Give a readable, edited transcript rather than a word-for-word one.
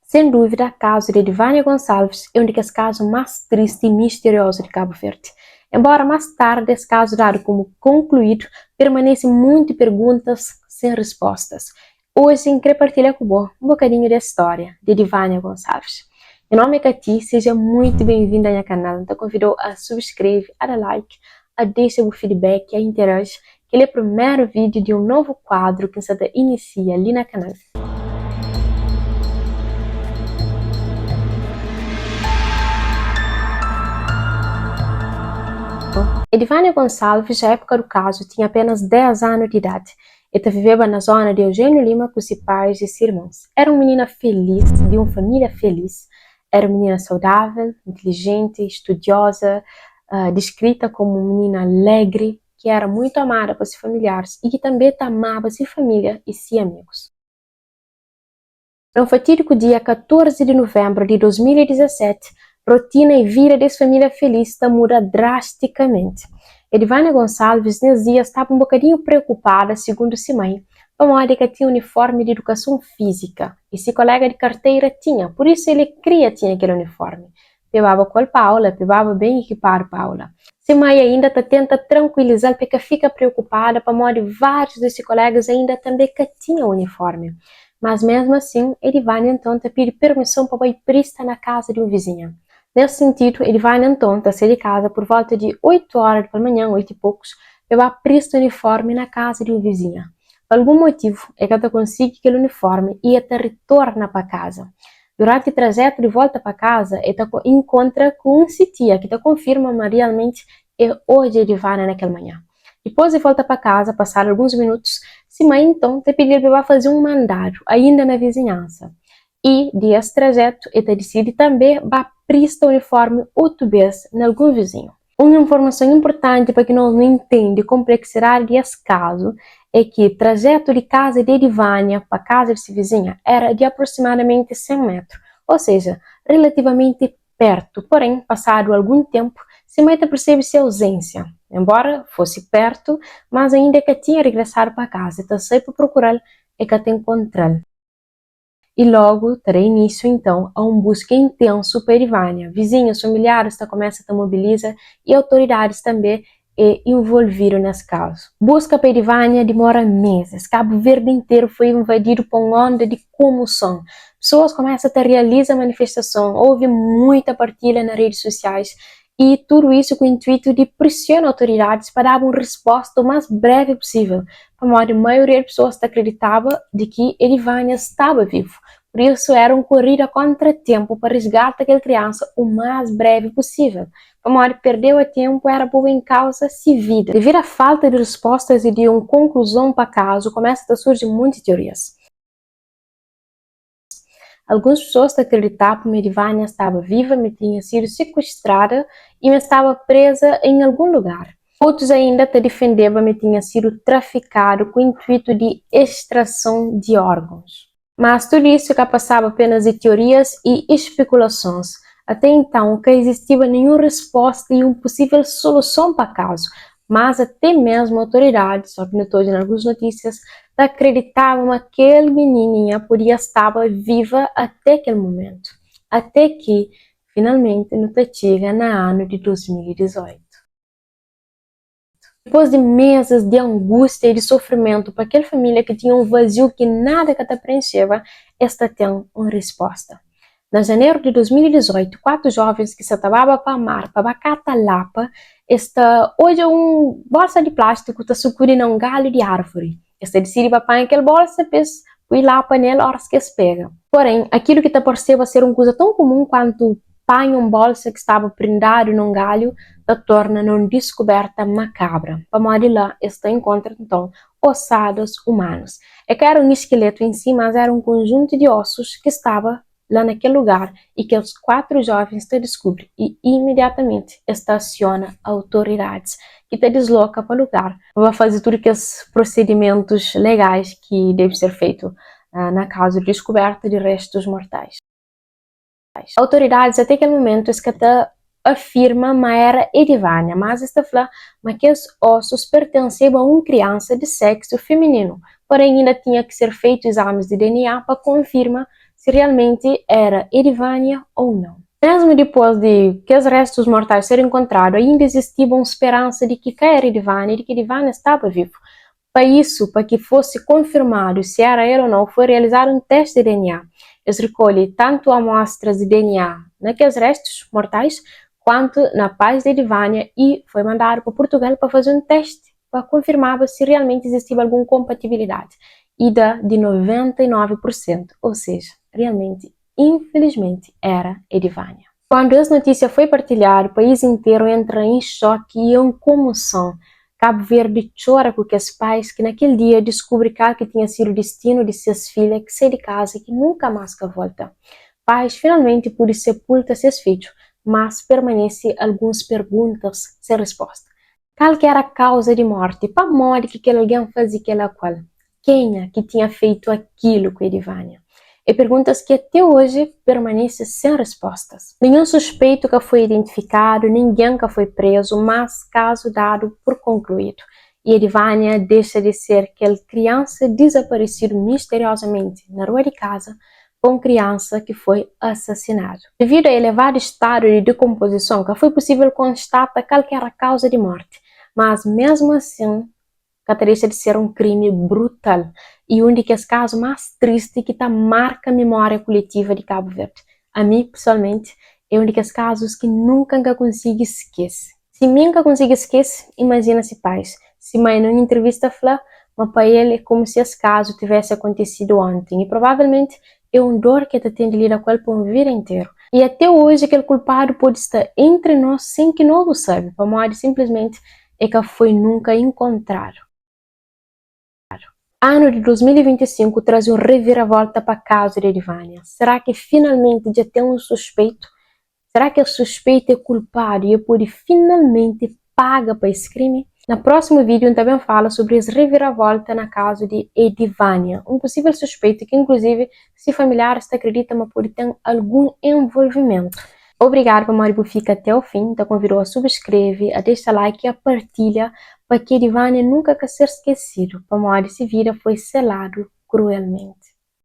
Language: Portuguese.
Sem dúvida, o caso de Edivânia Gonçalves é um dos casos mais tristes e misteriosos de Cabo Verde. Embora mais tarde esse caso dado como concluído, permanecem muitas perguntas sem respostas. Hoje, quero partilhar com você um bocadinho da história de Edivânia Gonçalves. Meu nome é Cati, seja muito bem-vinda ao meu canal. Então, convido a subscrever, a dar like, a deixar o feedback, a interagir, que ele é o primeiro vídeo de um novo quadro que se inicia ali no canal. Edivânia Gonçalves, na época do caso, tinha apenas 10 anos de idade. Ela vivia na zona de Eugênio Lima com seus pais e seus irmãos. Era uma menina feliz, de uma família feliz. Era uma menina saudável, inteligente, estudiosa, descrita como uma menina alegre, que era muito amada por seus familiares e que também amava sua família e seus amigos. No fatídico dia 14 de novembro de 2017, rotina e vida dessa família feliz muda drasticamente. Edivânia Gonçalves, nesse dia, estava um bocadinho preocupada, segundo sua mãe, por modo que tinha uniforme de educação física, e seu colega de carteira tinha, por isso ele queria tinha aquele uniforme. Pegava com a Paula, pegava bem equipado Paula. Sua mãe ainda tenta tranquilizar porque fica preocupada, por modo que vários de seus colegas ainda também que tinham uniforme. Mas mesmo assim, Edivânia então pede permissão para ir presta na casa de um vizinho. Nesse sentido, Edivânia então sair de casa por volta de 8 horas da manhã, 8 e poucos, levar presta o uniforme na casa de um vizinho. Por algum motivo, ela consegue aquele uniforme e ela retorna para casa. Durante o trajeto de volta para casa, ela encontra com um tia que confirma realmente é hoje Edivânia naquela manhã. Depois de volta para casa, passaram alguns minutos, sua mãe então pediu para fazer um mandado, ainda na vizinhança. E, desse trajeto, ela decide também presta o uniforme outra vez em algum vizinho. Uma informação importante para que nós não entendamos a complexidade desse caso é que o trajeto de casa de Edivânia para a casa de sua vizinha era de aproximadamente 100 metros, ou seja, relativamente perto. Porém, passado algum tempo, sua mãe percebe sua ausência. Embora fosse perto, mas ainda que tinha regressado para casa, então saiu para procurar e que te encontrou. E logo terá início, então, a um busca intenso por Edivânia. Vizinhos, familiares começam a mobilizar e autoridades também envolvidas nesse caso. Busca por Edivânia demora meses. Cabo Verde inteiro foi invadido por uma onda de comoção. Pessoas começam a realizar manifestação, houve muita partilha nas redes sociais e tudo isso com o intuito de pressionar autoridades para dar uma resposta o mais breve possível. Por modo que a maioria das pessoas acreditava de que Edivânia estava vivo. Por isso, era uma corrida contra tempo para resgatar aquela criança o mais breve possível. Por modo que perdeu o tempo, era pôr em causa sua vida. Devido à falta de respostas e de uma conclusão para o caso, começam a surgir muitas teorias. Algumas pessoas acreditavam que Edivânia estava viva, mas tinha sido sequestrada e estava presa em algum lugar. Outros ainda defendiam que tinha sido traficado com o intuito de extração de órgãos. Mas tudo isso passava apenas de teorias e especulações. Até então, não existia nenhuma resposta e uma possível solução para o caso. Mas até mesmo autoridades, só que notou em algumas notícias, acreditavam que aquela menininha podia estar viva até aquele momento. Até que, finalmente, não chega no ano de 2018. Depois de meses de angústia e de sofrimento para aquela família que tinha um vazio que nada que te preencheva, esta tem uma resposta. Em janeiro de 2018, 4 jovens que se estavam para mar, para Bacatalapa, hoje uma bolsa de plástico está sucurindo um galho de árvore. Esta decide para aquela bolsa, depois ir lá para ela horas que eles pegam. Porém, aquilo que te pareceu ser uma coisa tão comum quanto panha uma bolsa que estava prendado num galho, torna numa descoberta macabra. Para modo lá, está encontra então ossados humanos. É que era um esqueleto em si, mas era um conjunto de ossos que estava lá naquele lugar e que os 4 jovens te descobrem e imediatamente estaciona autoridades que te desloca para o lugar para fazer tudo aqueles procedimentos legais que devem ser feitos na causa de descoberta de restos mortais. Autoridades até aquele momento afirma que era Edivânia, mas está falando que os ossos pertenciam a uma criança de sexo feminino, porém ainda tinha que ser feito exames de DNA para confirmar se realmente era Edivânia ou não. Mesmo depois de que os restos mortais serem encontrados, ainda existia uma esperança de que era Edivânia e de que Edivânia estava vivo. Para que fosse confirmado se era ele ou não, foi realizado um teste de DNA. Eles recolhem tanto amostras de DNA naqueles restos mortais, quanto na paz de Edivânia, e foi mandado para Portugal para fazer um teste para confirmar se realmente existia alguma compatibilidade. E dá de 99%, ou seja, realmente, infelizmente, era Edivânia. Quando essa notícia foi partilhada, o país inteiro entra em choque e em comoção. Cabo Verde chora porque os pais que naquele dia descobrem que tinha sido o destino de suas filhas que saem de casa e que nunca mais volta. Pais finalmente pude sepultar seus filhos, mas permanece algumas perguntas sem resposta. Qual que era a causa de morte? Para morte que alguém fazia aquela coisa? Quem é que tinha feito aquilo com Edivânia? E perguntas que até hoje permanecem sem respostas. Nenhum suspeito que foi identificado, ninguém que foi preso, mas caso dado por concluído. E Edivânia deixa de ser aquela criança desaparecida misteriosamente na rua de casa, com criança que foi assassinado. Devido ao elevado estado de decomposição, que foi possível constatar qual era a causa de morte, mas mesmo assim, deixa de ser um crime brutal e um dos casos mais tristes que marca a memória coletiva de Cabo Verde. A mim, pessoalmente, é um dos casos que nunca consigo esquecer. Se nunca consigo esquecer, imagina se pais. Se mãe numa entrevista fala, mas para ele é como se esse caso tivesse acontecido ontem. E provavelmente é uma dor que tem de lidar com ele por uma vida inteira. E até hoje aquele culpado pode estar entre nós sem que nós o saibamos. Para morte simplesmente é que foi nunca encontrado. Ano de 2025 traz uma reviravolta para a causa de Edivânia. Será que finalmente já tem um suspeito? Será que o suspeito é culpado e pode finalmente pagar para esse crime? No próximo vídeo eu também falo sobre as reviravoltas na causa de Edivânia, um possível suspeito que inclusive se familiares acreditam que pode ter algum envolvimento. Obrigado por Maribu fica até o fim, te convido a subscrever, a deixar like e a partilha para que Edivânia nunca seja esquecido, para Mari se vira foi selado cruelmente.